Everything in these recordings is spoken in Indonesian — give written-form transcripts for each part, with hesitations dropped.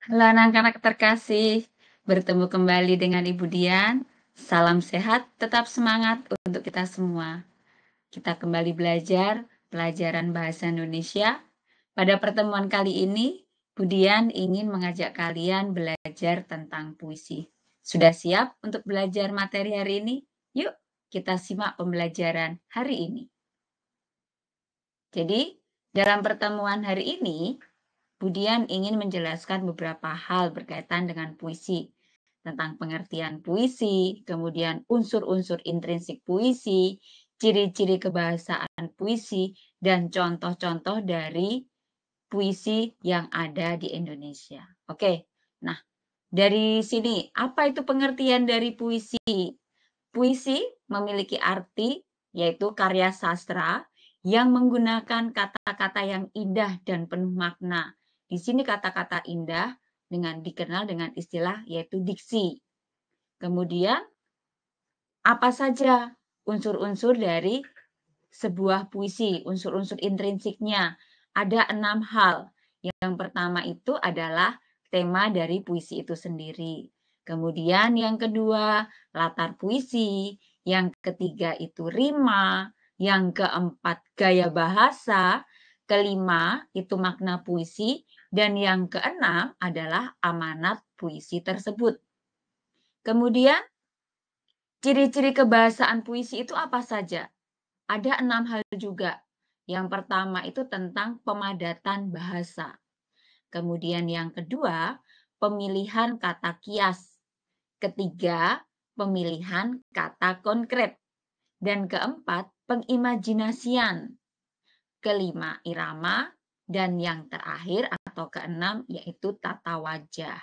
Halo anak-anak terkasih, bertemu kembali dengan Ibu Dian. Salam sehat, tetap semangat untuk kita semua. Kita kembali belajar pelajaran bahasa Indonesia. Pada pertemuan kali ini, Bu Dian ingin mengajak kalian belajar tentang puisi. Sudah siap untuk belajar materi hari ini? Yuk, kita simak pembelajaran hari ini. Jadi, dalam pertemuan hari ini, Budian ingin menjelaskan beberapa hal berkaitan dengan puisi, tentang pengertian puisi, kemudian unsur-unsur intrinsik puisi, ciri-ciri kebahasaan puisi, dan contoh-contoh dari puisi yang ada di Indonesia. Oke, nah dari sini, apa itu pengertian dari puisi? Puisi memiliki arti, yaitu karya sastra yang menggunakan kata-kata yang indah dan penuh makna. Di sini kata-kata indah dikenal dengan istilah yaitu diksi. Kemudian, apa saja unsur-unsur dari sebuah puisi, unsur-unsur intrinsiknya? Ada 6 hal. Yang pertama itu adalah tema dari puisi itu sendiri. Kemudian yang kedua, latar puisi. Yang ketiga itu rima. Yang keempat, gaya bahasa. Kelima, itu makna puisi. Dan yang keenam adalah amanat puisi tersebut. Kemudian, ciri-ciri kebahasaan puisi itu apa saja? Ada 6 hal juga. Yang pertama itu tentang pemadatan bahasa. Kemudian yang kedua, pemilihan kata kias. Ketiga, pemilihan kata konkret. Dan keempat, pengimajinasian. Kelima, irama. Dan yang terakhir atau keenam yaitu tata wajah.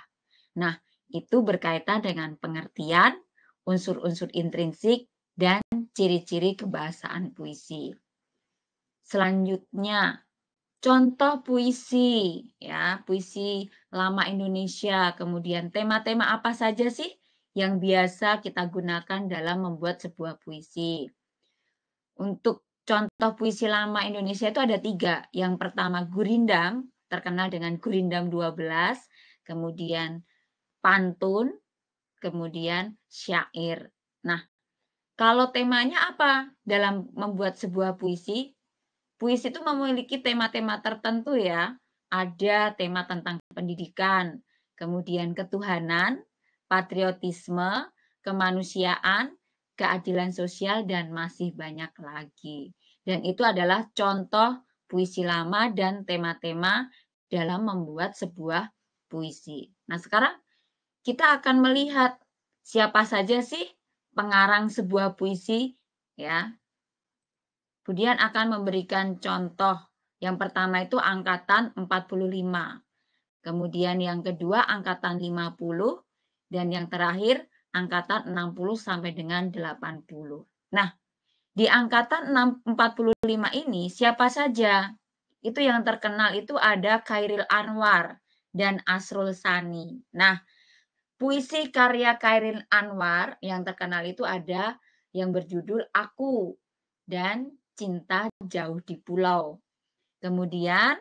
Nah, itu berkaitan dengan pengertian, unsur-unsur intrinsik, dan ciri-ciri kebahasaan puisi. Selanjutnya, contoh puisi, ya, puisi lama Indonesia. Kemudian tema-tema apa saja sih yang biasa kita gunakan dalam membuat sebuah puisi? Untuk contoh puisi lama Indonesia itu ada 3. Yang pertama gurindam, terkenal dengan Gurindam 12, kemudian pantun, kemudian syair. Nah, kalau temanya apa dalam membuat sebuah puisi? Puisi itu memiliki tema-tema tertentu ya. Ada tema tentang pendidikan, kemudian ketuhanan, patriotisme, kemanusiaan, keadilan sosial, dan masih banyak lagi. Dan itu adalah contoh puisi lama dan tema-tema dalam membuat sebuah puisi. Nah, sekarang kita akan melihat siapa saja sih pengarang sebuah puisi, ya. Kemudian akan memberikan contoh. Yang pertama itu angkatan 45. Kemudian yang kedua angkatan 50 dan yang terakhir angkatan 60 sampai dengan 80. Nah, di angkatan 45 ini siapa saja? Itu yang terkenal itu ada Khairil Anwar dan Asrul Sani. Nah, puisi karya Khairil Anwar yang terkenal itu ada yang berjudul Aku dan Cinta Jauh di Pulau. Kemudian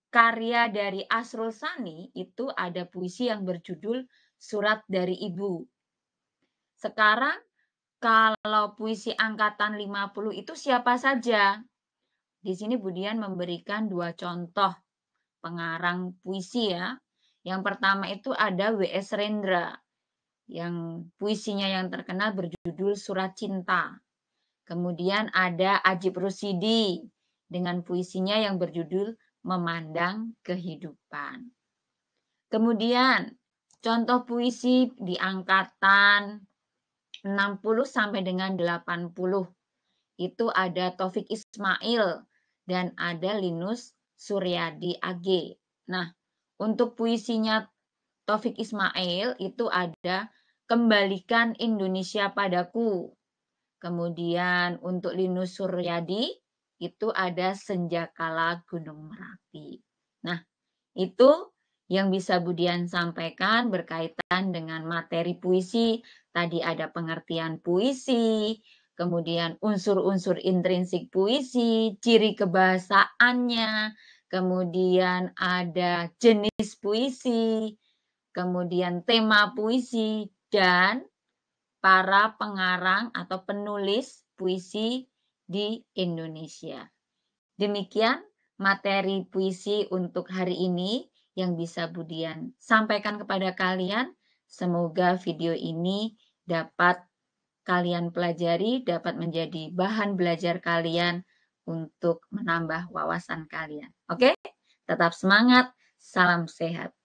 karya dari Asrul Sani itu ada puisi yang berjudul Surat dari Ibu. Sekarang kalau puisi angkatan 50 itu siapa saja? Di sini Budian memberikan 2 contoh pengarang puisi ya. Yang pertama itu ada W.S. Rendra yang puisinya yang terkenal berjudul Surat Cinta. Kemudian ada Ajib Rusidi dengan puisinya yang berjudul Memandang Kehidupan. Kemudian contoh puisi di angkatan 60 sampai dengan 80 itu ada Taufik Ismail dan ada Linus Suryadi AG. Nah, untuk puisinya Taufik Ismail itu ada Kembalikan Indonesia Padaku. Kemudian untuk Linus Suryadi itu ada Senjakala Gunung Merapi. Nah, itu yang bisa Budian sampaikan berkaitan dengan materi puisi. Tadi ada pengertian puisi, kemudian unsur-unsur intrinsik puisi, ciri kebahasaannya, kemudian ada jenis puisi, kemudian tema puisi, dan para pengarang atau penulis puisi di Indonesia. Demikian materi puisi untuk hari ini yang bisa Budian sampaikan kepada kalian. Semoga video ini dapat kalian pelajari, dapat menjadi bahan belajar kalian untuk menambah wawasan kalian. Oke? Tetap semangat, salam sehat.